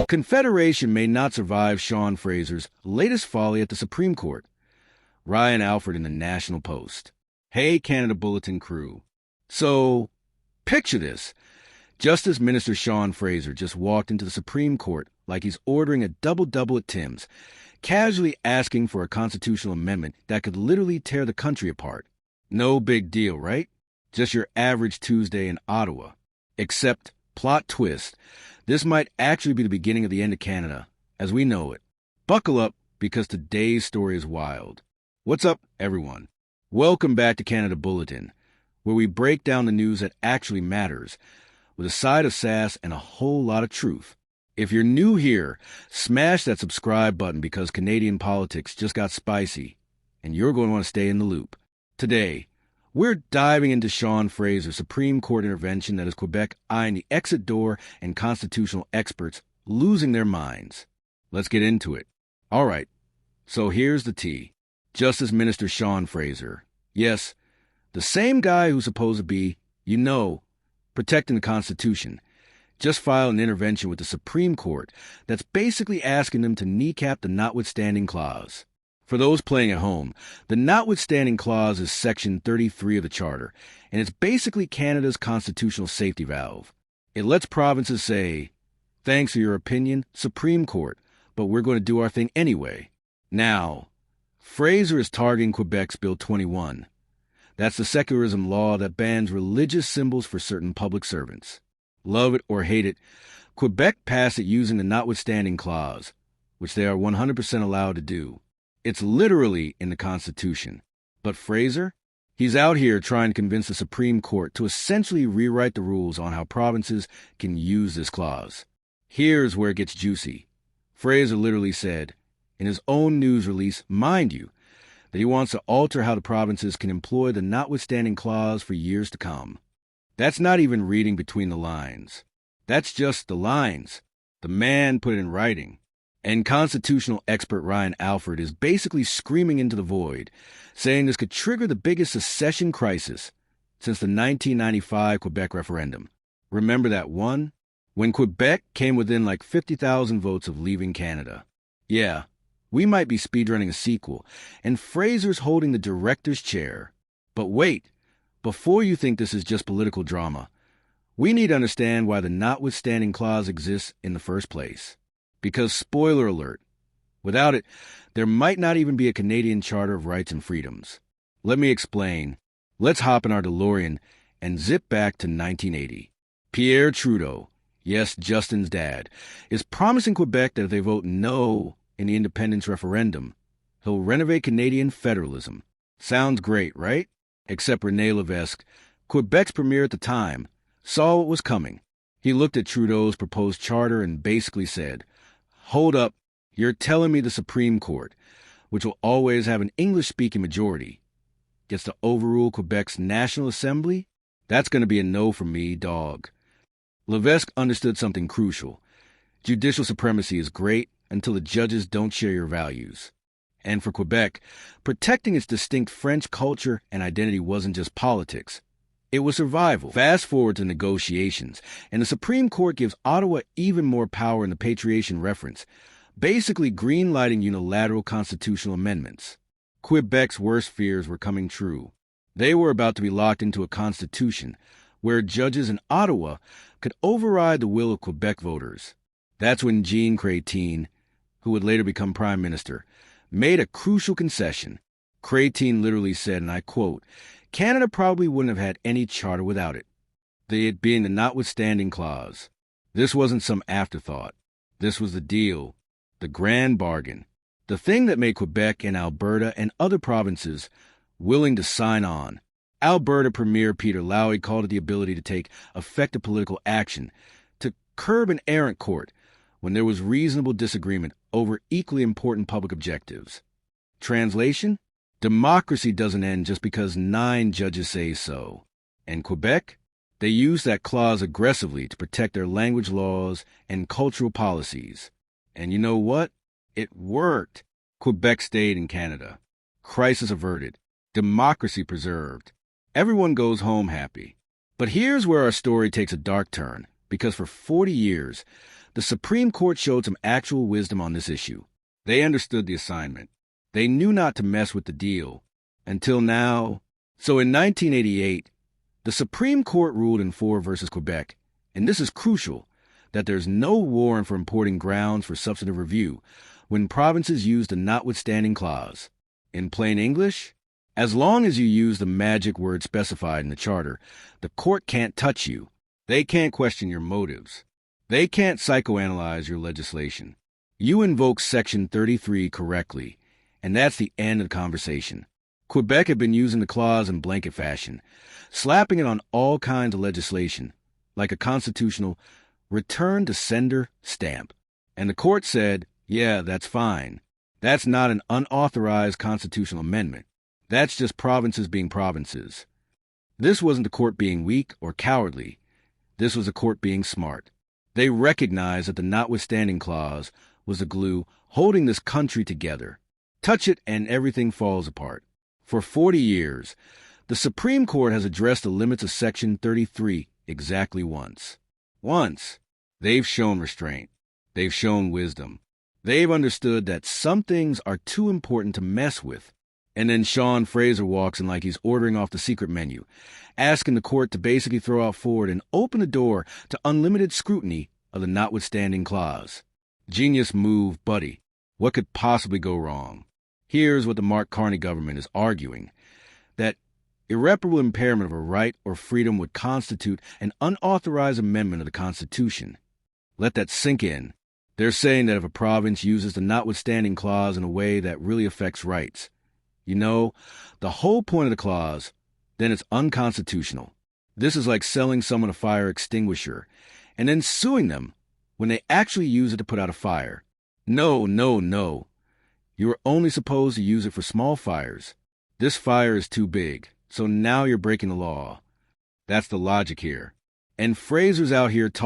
Confederation may not survive Sean Fraser's latest folly at the Supreme Court. Ryan Alford in the National Post. Hey, Canada Bulletin crew. So, picture this. Justice Minister Sean Fraser just walked into the Supreme Court like he's ordering a double-double at Tim's, casually asking for a constitutional amendment that could literally tear the country apart. No big deal, right? Just your average Tuesday in Ottawa. Except, plot twist, this might actually be the beginning of the end of Canada, as we know it. Buckle up, because today's story is wild. What's up, everyone? Welcome back to Canada Bulletin, where we break down the news that actually matters, with a side of sass and a whole lot of truth. If you're new here, smash that subscribe button because Canadian politics just got spicy, and you're going to want to stay in the loop. Today, we're diving into Sean Fraser's Supreme Court intervention that has Quebec eyeing the exit door and constitutional experts losing their minds. Let's get into it. All right, so here's the tea. Justice Minister Sean Fraser. Yes, the same guy who's supposed to be, protecting the Constitution, just filed an intervention with the Supreme Court that's basically asking them to kneecap the notwithstanding clause. For those playing at home, the notwithstanding clause is Section 33 of the Charter, and it's basically Canada's constitutional safety valve. It lets provinces say, thanks for your opinion, Supreme Court, but we're going to do our thing anyway. Now, Fraser is targeting Quebec's Bill 21. That's the secularism law that bans religious symbols for certain public servants. Love it or hate it, Quebec passed it using the notwithstanding clause, which they are 100% allowed to do. It's literally in the Constitution. But Fraser? He's out here trying to convince the Supreme Court to essentially rewrite the rules on how provinces can use this clause. Here's where it gets juicy. Fraser literally said, in his own news release, mind you, that he wants to alter how the provinces can employ the notwithstanding clause for years to come. That's not even reading between the lines. That's just the lines. The man put it in writing. And constitutional expert Ryan Alford is basically screaming into the void, saying this could trigger the biggest secession crisis since the 1995 Quebec referendum. Remember that one? When Quebec came within like 50,000 votes of leaving Canada. Yeah, we might be speedrunning a sequel, and Fraser's holding the director's chair. But wait, before you think this is just political drama, we need to understand why the notwithstanding clause exists in the first place. Because, spoiler alert, without it, there might not even be a Canadian Charter of Rights and Freedoms. Let me explain. Let's hop in our DeLorean and zip back to 1980. Pierre Trudeau, yes, Justine's dad, is promising Quebec that if they vote no in the independence referendum, he'll renovate Canadian federalism. Sounds great, right? Except René Lévesque, Quebec's premier at the time, saw what was coming. He looked at Trudeau's proposed charter and basically said, hold up, you're telling me the Supreme Court, which will always have an English-speaking majority, gets to overrule Quebec's National Assembly? That's going to be a no from me, dog. Lévesque understood something crucial. Judicial supremacy is great until the judges don't share your values. And for Quebec, protecting its distinct French culture and identity wasn't just politics. It was survival. Fast forward to negotiations, and the Supreme Court gives Ottawa even more power in the patriation reference, basically green-lighting unilateral constitutional amendments. Quebec's worst fears were coming true. They were about to be locked into a constitution where judges in Ottawa could override the will of Quebec voters. That's when Jean Chrétien, who would later become Prime Minister, made a crucial concession. Chrétien literally said, and I quote, Canada probably wouldn't have had any charter without it, it being the notwithstanding clause. This wasn't some afterthought. This was the deal, the grand bargain, the thing that made Quebec and Alberta and other provinces willing to sign on. Alberta Premier Peter Lowry called it the ability to take effective political action, to curb an errant court when there was reasonable disagreement over equally important public objectives. Translation? Democracy doesn't end just because 9 judges say so. And Quebec? They use that clause aggressively to protect their language laws and cultural policies. And you know what? It worked. Quebec stayed in Canada. Crisis averted. Democracy preserved. Everyone goes home happy. But here's where our story takes a dark turn. because for 40 years, the Supreme Court showed some actual wisdom on this issue. They understood the assignment. They knew not to mess with the deal. Until now. So in 1988, the Supreme Court ruled in Ford versus Quebec, and this is crucial, that there's no warrant for importing grounds for substantive review when provinces use the notwithstanding clause. In plain English, as long as you use the magic word specified in the Charter, the court can't touch you. They can't question your motives. They can't psychoanalyze your legislation. You invoke Section 33 correctly, and that's the end of the conversation. Quebec had been using the clause in blanket fashion, slapping it on all kinds of legislation, like a constitutional return to sender stamp. And the court said, yeah, that's fine. That's not an unauthorized constitutional amendment. That's just provinces being provinces. This wasn't the court being weak or cowardly. This was the court being smart. They recognized that the notwithstanding clause was the glue holding this country together. Touch it and everything falls apart. For 40 years, the Supreme Court has addressed the limits of Section 33 exactly once. Once. They've shown restraint. They've shown wisdom. They've understood that some things are too important to mess with. And then Sean Fraser walks in like he's ordering off the secret menu, asking the court to basically throw out Ford and open the door to unlimited scrutiny of the notwithstanding clause. Genius move, buddy. What could possibly go wrong? Here's what the Mark Carney government is arguing, that irreparable impairment of a right or freedom would constitute an unauthorized amendment of the Constitution. Let that sink in. They're saying that if a province uses the notwithstanding clause in a way that really affects rights, you know, the whole point of the clause, then it's unconstitutional. This is like selling someone a fire extinguisher and then suing them when they actually use it to put out a fire. No, no, no. You are only supposed to use it for small fires. This fire is too big, so now you're breaking the law. That's the logic here. And Fraser's out here talking